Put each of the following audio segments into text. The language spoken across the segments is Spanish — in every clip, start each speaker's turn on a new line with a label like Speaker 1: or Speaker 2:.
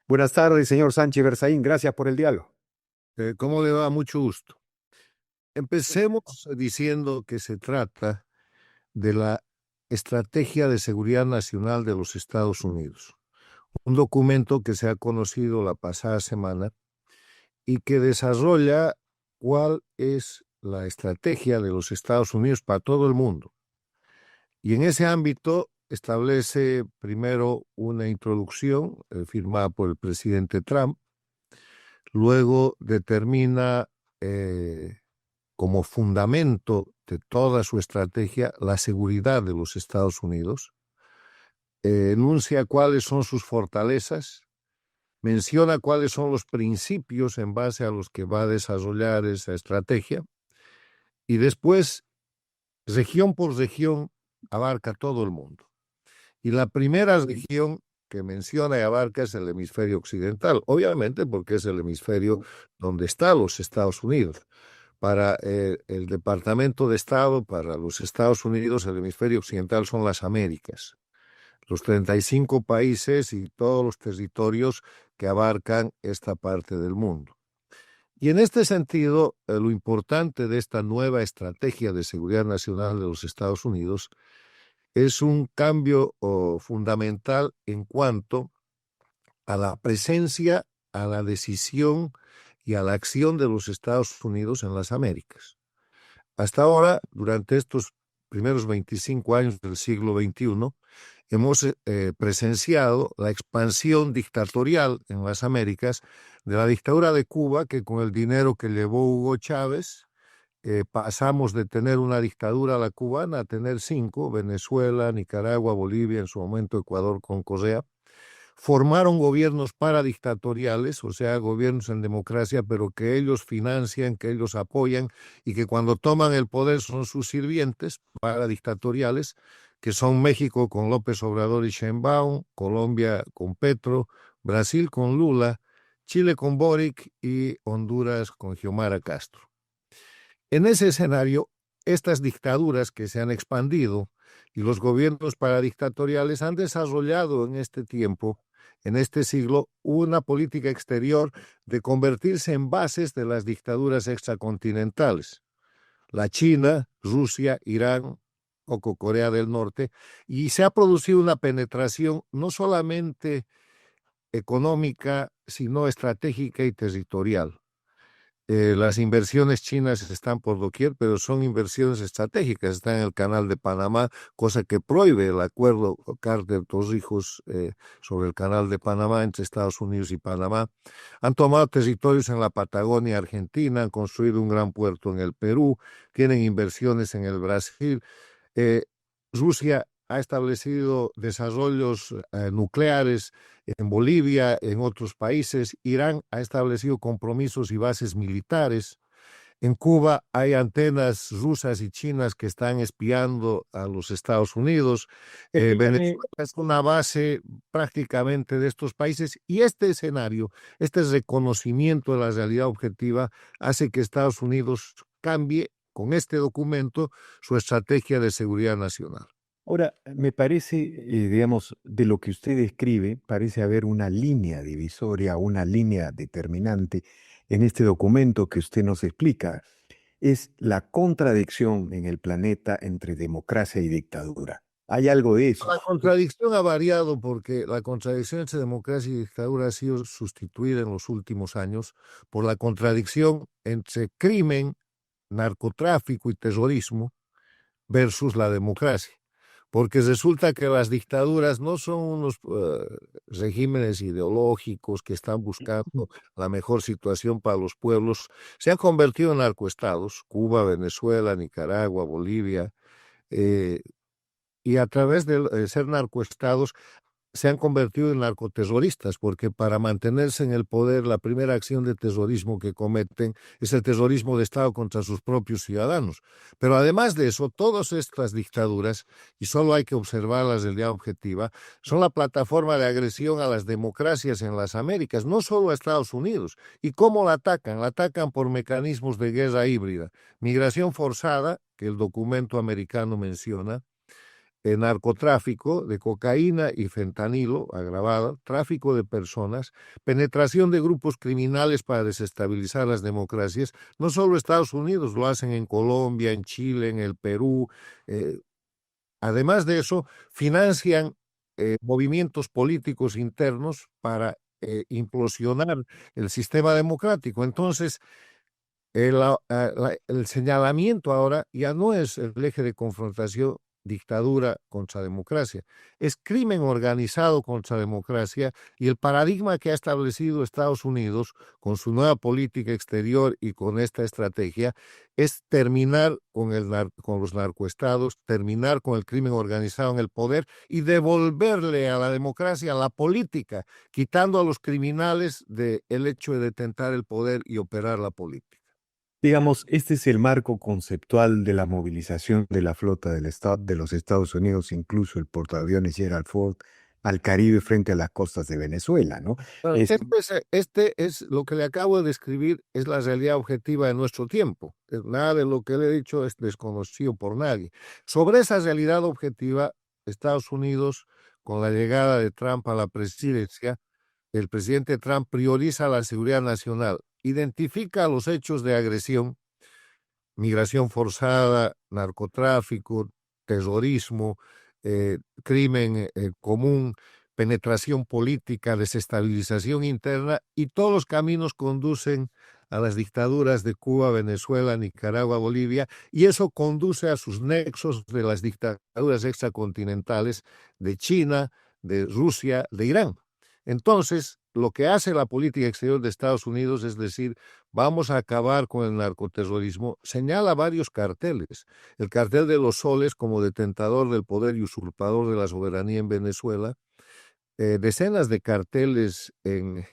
Speaker 1: Buenas tardes, señor Sánchez Berzaín. Gracias por el diálogo.
Speaker 2: ¿Cómo le va? Mucho gusto. Empecemos diciendo que se trata de la Estrategia de Seguridad Nacional de los Estados Unidos, un documento que se ha conocido la pasada semana y que desarrolla cuál es la estrategia de los Estados Unidos para todo el mundo. Y en ese ámbito establece primero una introducción firmada por el presidente Trump, luego determina como fundamento de toda su estrategia la seguridad de los Estados Unidos, enuncia cuáles son sus fortalezas, menciona cuáles son los principios en base a los que va a desarrollar esa estrategia y después, región por región, abarca todo el mundo. Y la primera región que menciona y abarca es el hemisferio occidental, obviamente porque es el hemisferio donde están los Estados Unidos. Para el Departamento de Estado, para los Estados Unidos, el hemisferio occidental son las Américas, los 35 países y todos los territorios que abarcan esta parte del mundo. Y en este sentido, lo importante de esta nueva estrategia de seguridad nacional de los Estados Unidos es un cambio fundamental en cuanto a la presencia, a la decisión y a la acción de los Estados Unidos en las Américas. Hasta ahora, durante estos primeros 25 años del siglo XXI, hemos presenciado la expansión dictatorial en las Américas de la dictadura de Cuba, que con el dinero que llevó Hugo Chávez, pasamos de tener una dictadura la cubana a tener 5, Venezuela, Nicaragua, Bolivia, en su momento Ecuador con Correa. Formaron gobiernos paradictatoriales, o sea, gobiernos en democracia, pero que ellos financian, que ellos apoyan y que cuando toman el poder son sus sirvientes paradictatoriales, que son México con López Obrador y Sheinbaum, Colombia con Petro, Brasil con Lula, Chile con Boric y Honduras con Xiomara Castro. En ese escenario, estas dictaduras que se han expandido y los gobiernos paradictatoriales han desarrollado en este tiempo, en este siglo, una política exterior de convertirse en bases de las dictaduras extracontinentales. La China, Rusia, Irán o Corea del Norte, y se ha producido una penetración no solamente económica, sino estratégica y territorial. Las inversiones chinas están por doquier, pero son inversiones estratégicas. Están en el canal de Panamá, cosa que prohíbe el acuerdo Carter-Torrijos sobre el canal de Panamá entre Estados Unidos y Panamá. Han tomado territorios en la Patagonia Argentina, han construido un gran puerto en el Perú, tienen inversiones en el Brasil. Rusia ha establecido desarrollos nucleares en Bolivia, en otros países. Irán ha establecido compromisos y bases militares. En Cuba hay antenas rusas y chinas que están espiando a los Estados Unidos. Venezuela es una base prácticamente de estos países y este escenario, este reconocimiento de la realidad objetiva hace que Estados Unidos cambie con este documento su estrategia de seguridad nacional.
Speaker 1: Ahora, me parece, digamos, de lo que usted describe, parece haber una línea divisoria, una línea determinante en este documento que usted nos explica. Es la contradicción en el planeta entre democracia y dictadura. ¿Hay algo de eso?
Speaker 2: La contradicción ha variado porque la contradicción entre democracia y dictadura ha sido sustituida en los últimos años por la contradicción entre crimen, narcotráfico y terrorismo versus la democracia. Porque resulta que las dictaduras no son unos regímenes ideológicos que están buscando la mejor situación para los pueblos, se han convertido en narcoestados, Cuba, Venezuela, Nicaragua, Bolivia, y a través de ser narcoestados se han convertido en narcoterroristas, porque para mantenerse en el poder, la primera acción de terrorismo que cometen es el terrorismo de Estado contra sus propios ciudadanos. Pero además de eso, todas estas dictaduras, y solo hay que observarlas de manera objetiva, son la plataforma de agresión a las democracias en las Américas, no solo a Estados Unidos. ¿Y cómo la atacan? La atacan por mecanismos de guerra híbrida, migración forzada, que el documento americano menciona, narcotráfico de cocaína y fentanilo agravado, tráfico de personas, penetración de grupos criminales para desestabilizar las democracias. No solo Estados Unidos, lo hacen en Colombia, en Chile, en el Perú. Además de eso, financian movimientos políticos internos para implosionar el sistema democrático. Entonces, el señalamiento ahora ya no es el eje de confrontación dictadura contra democracia, es crimen organizado contra democracia, y el paradigma que ha establecido Estados Unidos con su nueva política exterior y con esta estrategia es terminar con los narcoestados, terminar con el crimen organizado en el poder y devolverle a la democracia la política, quitando a los criminales del hecho de detentar el poder y operar la política.
Speaker 1: Digamos, este es el marco conceptual de la movilización de la flota de los Estados Unidos, incluso el portaaviones Gerald Ford, al Caribe frente a las costas de Venezuela, ¿no?
Speaker 2: Bueno,
Speaker 1: Es,
Speaker 2: este es lo que le acabo de describir, es la realidad objetiva de nuestro tiempo. Nada de lo que le he dicho es desconocido por nadie. Sobre esa realidad objetiva, Estados Unidos, con la llegada de Trump a la presidencia, el presidente Trump prioriza la seguridad nacional, identifica los hechos de agresión, migración forzada, narcotráfico, terrorismo, crimen común, penetración política, desestabilización interna, y todos los caminos conducen a las dictaduras de Cuba, Venezuela, Nicaragua, Bolivia, y eso conduce a sus nexos de las dictaduras extracontinentales de China, de Rusia, de Irán. Entonces, lo que hace la política exterior de Estados Unidos es decir, vamos a acabar con el narcoterrorismo, señala varios carteles. El cartel de los soles como detentador del poder y usurpador de la soberanía en Venezuela, decenas de carteles en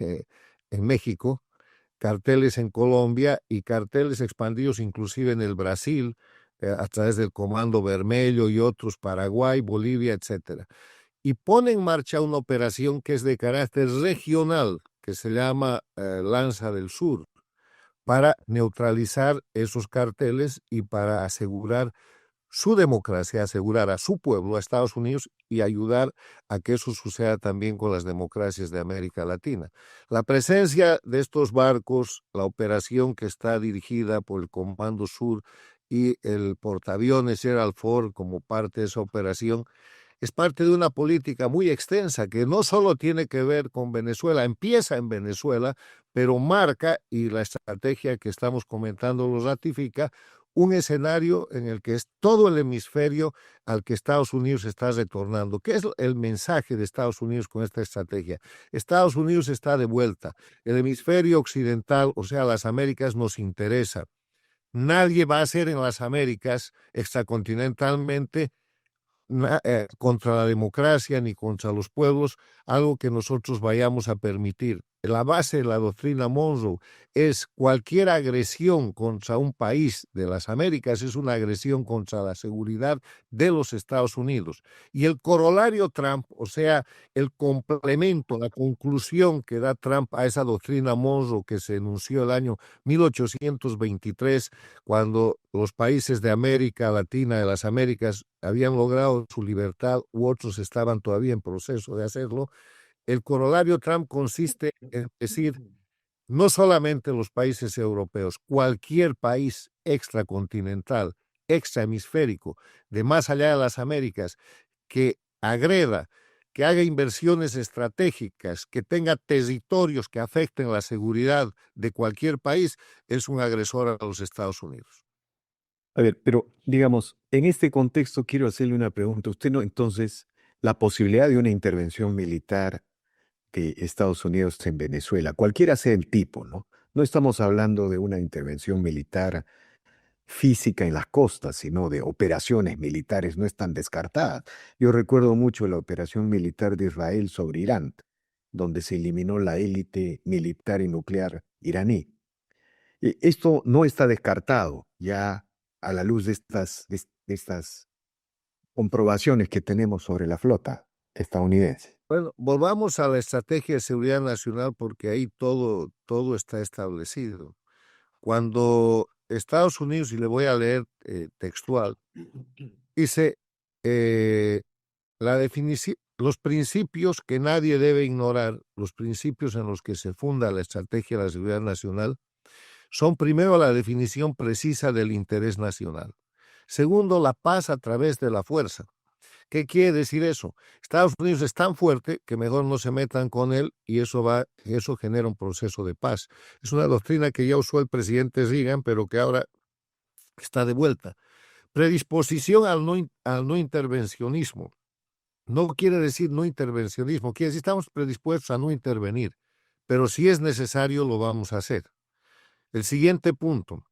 Speaker 2: México, carteles en Colombia y carteles expandidos inclusive en el Brasil, a través del Comando Vermelho y otros, Paraguay, Bolivia, etcétera. Y pone en marcha una operación que es de carácter regional, que se llama Lanza del Sur, para neutralizar esos carteles y para asegurar su democracia, asegurar a su pueblo, a Estados Unidos, y ayudar a que eso suceda también con las democracias de América Latina. La presencia de estos barcos, la operación que está dirigida por el Comando Sur y el portaaviones Gerald Ford como parte de esa operación, es parte de una política muy extensa que no solo tiene que ver con Venezuela, empieza en Venezuela, pero marca, y la estrategia que estamos comentando lo ratifica, un escenario en el que es todo el hemisferio al que Estados Unidos está retornando. ¿Qué es el mensaje de Estados Unidos con esta estrategia? Estados Unidos está de vuelta. El hemisferio occidental, o sea, las Américas, nos interesa. Nadie va a hacer en las Américas extracontinentalmente contra la democracia ni contra los pueblos, algo que nosotros vayamos a permitir. La base de la doctrina Monroe es cualquier agresión contra un país de las Américas es una agresión contra la seguridad de los Estados Unidos. Y el corolario Trump, o sea, el complemento, la conclusión que da Trump a esa doctrina Monroe que se enunció el año 1823, cuando los países de América Latina, de las Américas, habían logrado su libertad u otros estaban todavía en proceso de hacerlo. El corolario Trump consiste en decir, no solamente los países europeos, cualquier país extracontinental, extrahemisférico, de más allá de las Américas, que agreda, que haga inversiones estratégicas, que tenga territorios que afecten la seguridad de cualquier país, es un agresor a los Estados Unidos.
Speaker 1: a ver, pero digamos, en este contexto quiero hacerle una pregunta. Usted no, entonces, la posibilidad de una intervención militar de Estados Unidos en Venezuela, cualquiera sea el tipo, ¿no? No estamos hablando de una intervención militar física en las costas, sino de operaciones militares, no están descartadas. Yo recuerdo mucho la operación militar de Israel sobre Irán, donde se eliminó la élite militar y nuclear iraní. Esto no está descartado ya a la luz de estas comprobaciones que tenemos sobre la flota estadounidense.
Speaker 2: Bueno, volvamos a la estrategia de seguridad nacional porque ahí todo está establecido. Cuando Estados Unidos, y le voy a leer textual, dice, eh, los principios que nadie debe ignorar, los principios en los que se funda la estrategia de la seguridad nacional, son primero la definición precisa del interés nacional. Segundo, la paz a través de la fuerza. ¿Qué quiere decir eso? Estados Unidos es tan fuerte que mejor no se metan con él y eso genera un proceso de paz. Es una doctrina que ya usó el presidente Reagan, pero que ahora está de vuelta. Predisposición al no intervencionismo. No quiere decir no intervencionismo, quiere decir estamos predispuestos a no intervenir, pero si es necesario lo vamos a hacer. El siguiente punto,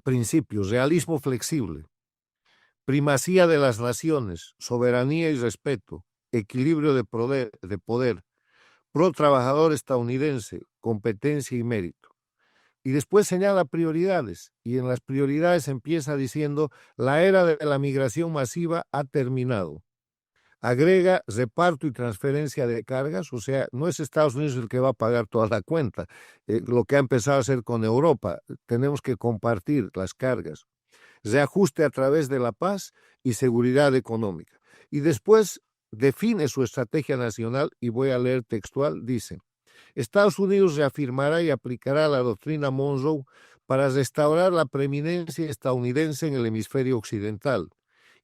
Speaker 2: principios, realismo flexible, primacía de las naciones, soberanía y respeto, equilibrio de poder, pro trabajador estadounidense, competencia y mérito. Y después señala prioridades, y en las prioridades empieza diciendo, la era de la migración masiva ha terminado. Agrega reparto y transferencia de cargas, o sea, no es Estados Unidos el que va a pagar toda la cuenta, lo que ha empezado a hacer con Europa, tenemos que compartir las cargas, reajuste a través de la paz y seguridad económica. Y después define su estrategia nacional, y voy a leer textual, dice, Estados Unidos reafirmará y aplicará la doctrina Monroe para restaurar la preeminencia estadounidense en el hemisferio occidental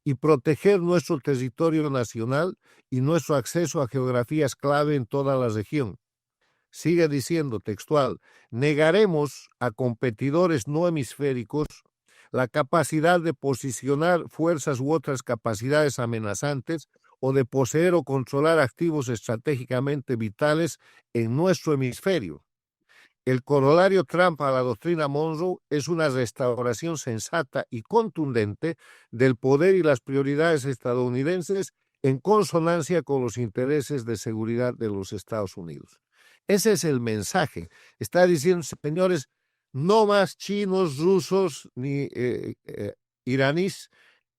Speaker 2: y proteger nuestro territorio nacional y nuestro acceso a geografías clave en toda la región. Sigue diciendo textual, negaremos a competidores no hemisféricos la capacidad de posicionar fuerzas u otras capacidades amenazantes o de poseer o controlar activos estratégicamente vitales en nuestro hemisferio. El corolario Trump a la doctrina Monroe es una restauración sensata y contundente del poder y las prioridades estadounidenses en consonancia con los intereses de seguridad de los Estados Unidos. Ese es el mensaje. Está diciendo, señores, no más chinos, rusos ni iraníes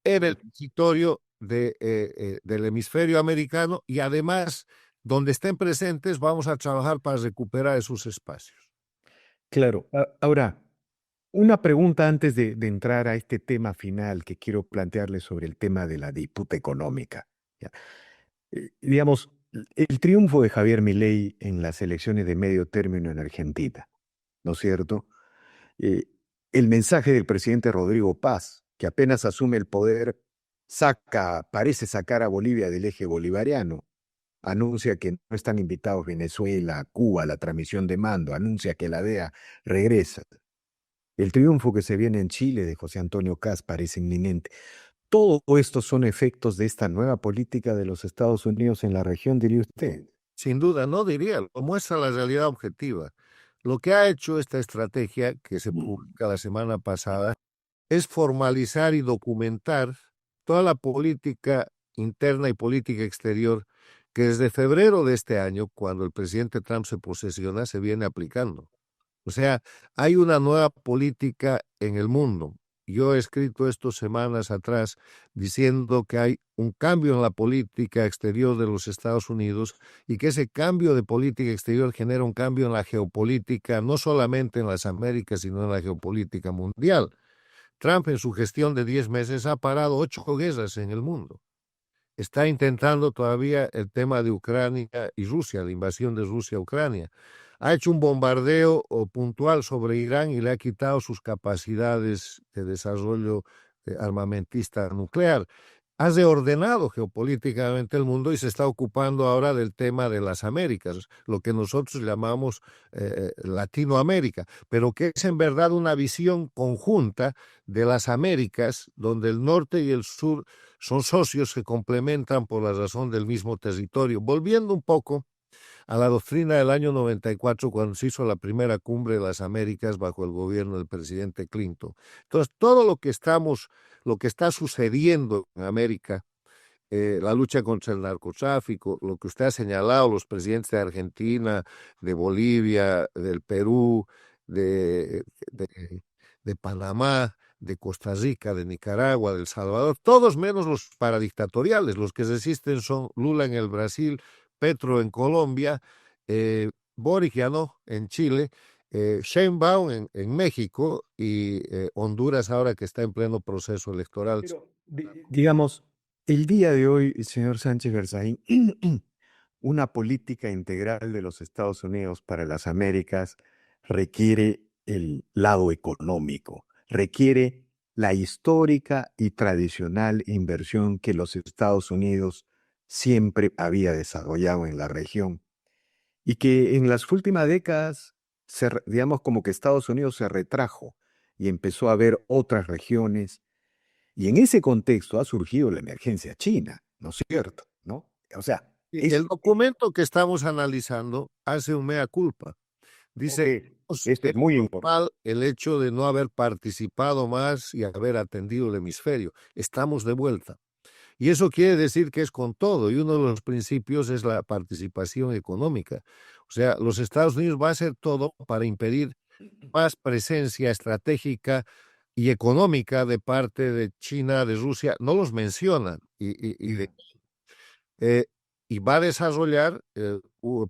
Speaker 2: en el territorio del hemisferio americano, y además, donde estén presentes, vamos a trabajar para recuperar esos espacios.
Speaker 1: Claro. Ahora, una pregunta antes de entrar a este tema final que quiero plantearle sobre el tema de la disputa económica. ¿Ya? Digamos, el triunfo de Javier Milei en las elecciones de medio término en Argentina, ¿no es cierto? Eh, el mensaje del presidente Rodrigo Paz, que apenas asume el poder, parece sacar a Bolivia del eje bolivariano, anuncia que no están invitados Venezuela, Cuba a la transmisión de mando, anuncia que la DEA regresa. El triunfo que se viene en Chile de José Antonio Kast parece inminente. Todo esto son efectos de esta nueva política de los Estados Unidos en la región, diría usted.
Speaker 2: Sin duda, no diría, lo muestra la realidad objetiva. Lo que ha hecho esta estrategia, que se publica la semana pasada, es formalizar y documentar toda la política interna y política exterior que desde febrero de este año, cuando el presidente Trump se posesiona, se viene aplicando. O sea, hay una nueva política en el mundo. Yo he escrito esto semanas atrás diciendo que hay un cambio en la política exterior de los Estados Unidos y que ese cambio de política exterior genera un cambio en la geopolítica, no solamente en las Américas, sino en la geopolítica mundial. Trump en su gestión de 10 meses ha parado 8 guerras en el mundo. Está intentando todavía el tema de Ucrania y Rusia, la invasión de Rusia a Ucrania. Ha hecho un bombardeo puntual sobre Irán y le ha quitado sus capacidades de desarrollo armamentista nuclear. Ha reordenado geopolíticamente el mundo y se está ocupando ahora del tema de las Américas, lo que nosotros llamamos Latinoamérica, pero que es en verdad una visión conjunta de las Américas, donde el norte y el sur son socios que complementan por la razón del mismo territorio. Volviendo un poco a la doctrina del año 94, cuando se hizo la primera cumbre de las Américas bajo el gobierno del presidente Clinton. Entonces, todo lo que está sucediendo en América, la lucha contra el narcotráfico, lo que usted ha señalado, los presidentes de Argentina, de Bolivia, del Perú, de Panamá, de Costa Rica, de Nicaragua, de El Salvador, todos menos los paradictatoriales. Los que resisten son Lula en el Brasil, Petro en Colombia, Boric ya no en Chile, Sheinbaum en México y Honduras ahora que está en pleno proceso electoral.
Speaker 1: Pero, digamos, El día de hoy, señor Sánchez Berzaín, una política integral de los Estados Unidos para las Américas requiere el lado económico, requiere la histórica y tradicional inversión que los Estados Unidos siempre había desarrollado en la región y que en las últimas décadas, digamos como que Estados Unidos se retrajo y empezó a ver otras regiones y en ese contexto ha surgido la emergencia china, ¿no es cierto? ¿No? O sea,
Speaker 2: El
Speaker 1: es,
Speaker 2: documento que estamos analizando hace un mea culpa.
Speaker 1: ok,
Speaker 2: Dice,
Speaker 1: esto es
Speaker 2: es
Speaker 1: muy importante.
Speaker 2: mal el hecho de no haber participado más y haber atendido el hemisferio. Estamos de vuelta. Y eso quiere decir que es con todo, y uno de los principios es la participación económica. O sea, los Estados Unidos va a hacer todo para impedir más presencia estratégica y económica de parte de China, de Rusia. No los mencionan eh, y va a desarrollar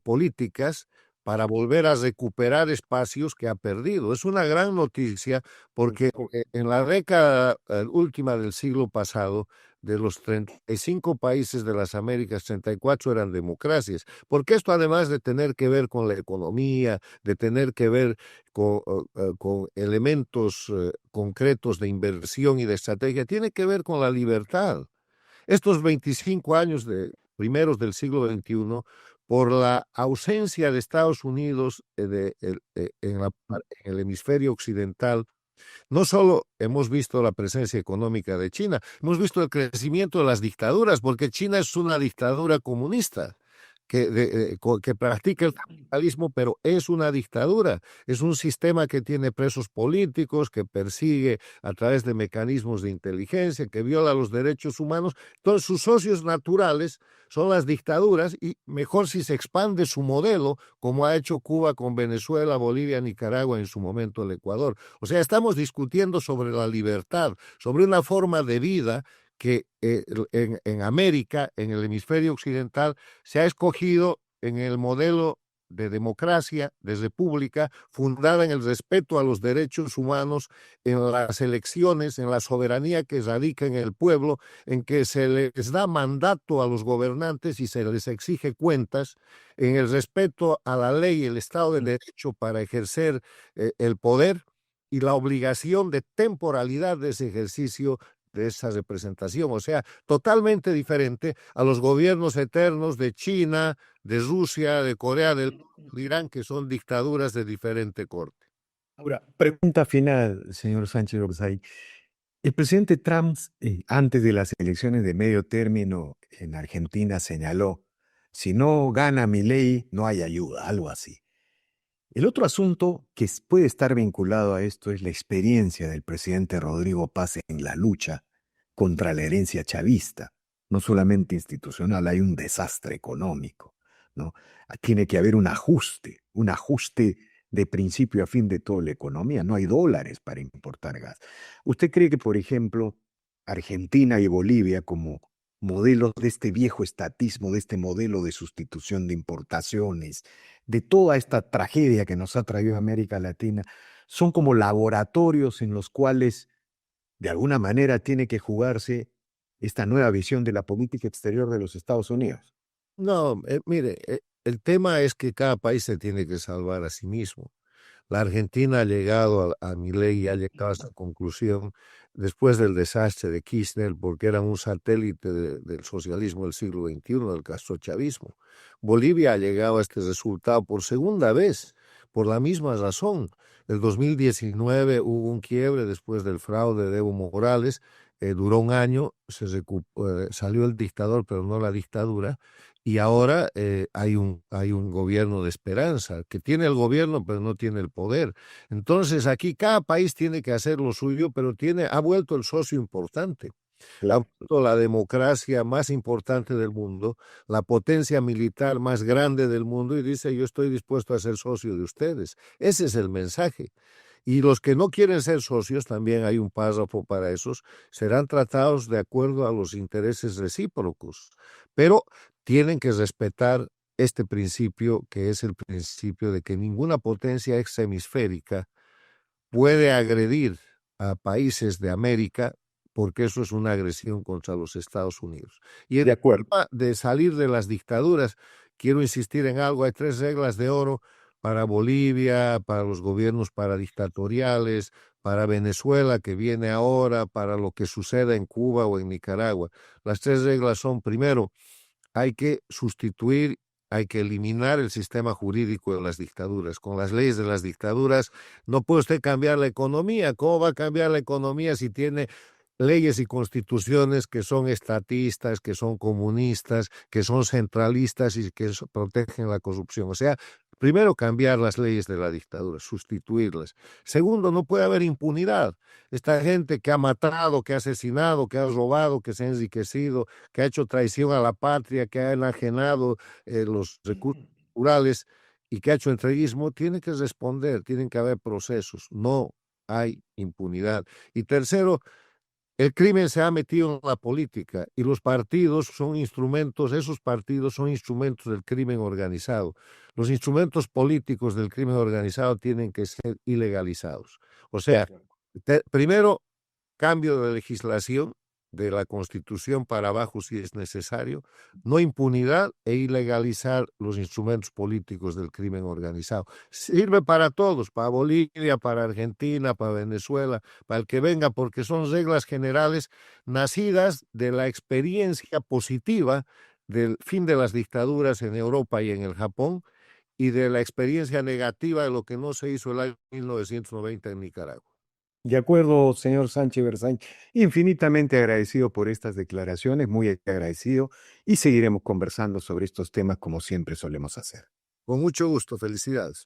Speaker 2: políticas para volver a recuperar espacios que ha perdido. Es una gran noticia porque en la década última del siglo pasado, de los 35 países de las Américas, 34 eran democracias, porque esto además de tener que ver con la economía, de tener que ver con elementos concretos de inversión y de estrategia, tiene que ver con la libertad. Estos 25 años primeros del siglo XXI, por la ausencia de Estados Unidos en el hemisferio occidental, no solo hemos visto la presencia económica de China, hemos visto el crecimiento de las dictaduras, porque China es una dictadura comunista que practica el capitalismo, pero es una dictadura, es un sistema que tiene presos políticos, que persigue a través de mecanismos de inteligencia, que viola los derechos humanos. Entonces, sus socios naturales son las dictaduras y mejor si se expande su modelo, como ha hecho Cuba con Venezuela, Bolivia, Nicaragua, en su momento el Ecuador. O sea, estamos discutiendo sobre la libertad, sobre una forma de vida que en América, en el hemisferio occidental, se ha escogido en el modelo de democracia, de república, fundada en el respeto a los derechos humanos, en las elecciones, en la soberanía que radica en el pueblo, en que se les da mandato a los gobernantes y se les exige cuentas, en el respeto a la ley y el Estado de Derecho para ejercer el poder y la obligación de temporalidad de ese ejercicio de esa representación, o sea, totalmente diferente a los gobiernos eternos de China, de Rusia, de Corea del Norte, de Irán, que son dictaduras de diferente corte.
Speaker 1: Ahora, pregunta final, señor Sánchez Orzay. El presidente Trump, antes de las elecciones de medio término en Argentina, señaló, si no gana Milei, no hay ayuda, algo así. El otro asunto que puede estar vinculado a esto es la experiencia del presidente Rodrigo Paz en la lucha contra la herencia chavista. No solamente institucional, hay un desastre económico, ¿no? Tiene que haber un ajuste de principio a fin de toda la economía. No hay dólares para importar gas. ¿Usted cree que, por ejemplo, Argentina y Bolivia, como modelos de este viejo estatismo, de este modelo de sustitución de importaciones, de toda esta tragedia que nos ha traído América Latina, son como laboratorios en los cuales de alguna manera tiene que jugarse esta nueva visión de la política exterior de los Estados Unidos?
Speaker 2: No, mire, el tema es que cada país se tiene que salvar a sí mismo. La Argentina ha llegado a Milei y ha llegado a esta conclusión después del desastre de Kirchner, porque era un satélite del socialismo del siglo XXI, del castrochavismo. Bolivia ha llegado a este resultado por segunda vez, por la misma razón. En 2019 hubo un quiebre después del fraude de Evo Morales, duró un año, salió el dictador, pero no la dictadura, y ahora hay un gobierno de esperanza, que tiene el gobierno, pero no tiene el poder. Entonces, aquí cada país tiene que hacer lo suyo, pero ha vuelto el socio importante. Ha
Speaker 1: Claro.
Speaker 2: vuelto la democracia más importante del mundo, la potencia militar más grande del mundo, y dice, yo estoy dispuesto a ser socio de ustedes. Ese es el mensaje. Y los que no quieren ser socios, también hay un párrafo para esos, serán tratados de acuerdo a los intereses recíprocos, pero tienen que respetar este principio, que es el principio de que ninguna potencia exhemisférica puede agredir a países de América porque eso es una agresión contra los Estados Unidos. Y
Speaker 1: De
Speaker 2: el
Speaker 1: acuerdo.
Speaker 2: tema de salir de las dictaduras, quiero insistir en algo, hay 3 reglas de oro para Bolivia, para los gobiernos paradictatoriales, para Venezuela, que viene ahora, para lo que suceda en Cuba o en Nicaragua. Las 3 reglas son, primero, hay que sustituir, hay que eliminar el sistema jurídico de las dictaduras. Con las leyes de las dictaduras no puede usted cambiar la economía. ¿Cómo va a cambiar la economía si tiene leyes y constituciones que son estatistas, que son comunistas, que son centralistas y que protegen la corrupción? O sea, primero cambiar las leyes de la dictadura, sustituirlas. Segundo, no puede haber impunidad. Esta gente que ha matado, que ha asesinado, que ha robado, que se ha enriquecido, que ha hecho traición a la patria, que ha enajenado los recursos naturales y que ha hecho entreguismo, tiene que responder, tienen que haber procesos. No hay impunidad. Y tercero, el crimen se ha metido en la política y los partidos son instrumentos, esos partidos son instrumentos del crimen organizado. Los instrumentos políticos del crimen organizado tienen que ser ilegalizados. O sea, primero, cambio de legislación de la Constitución para abajo si es necesario, no impunidad e ilegalizar los instrumentos políticos del crimen organizado. Sirve para todos, para Bolivia, para Argentina, para Venezuela, para el que venga, porque son reglas generales nacidas de la experiencia positiva del fin de las dictaduras en Europa y en el Japón y de la experiencia negativa de lo que no se hizo el año 1990 en Nicaragua.
Speaker 1: De acuerdo, señor Sánchez Berzañ. Infinitamente agradecido por estas declaraciones, muy agradecido, y seguiremos conversando sobre estos temas como siempre solemos hacer.
Speaker 2: Con mucho gusto, felicidades.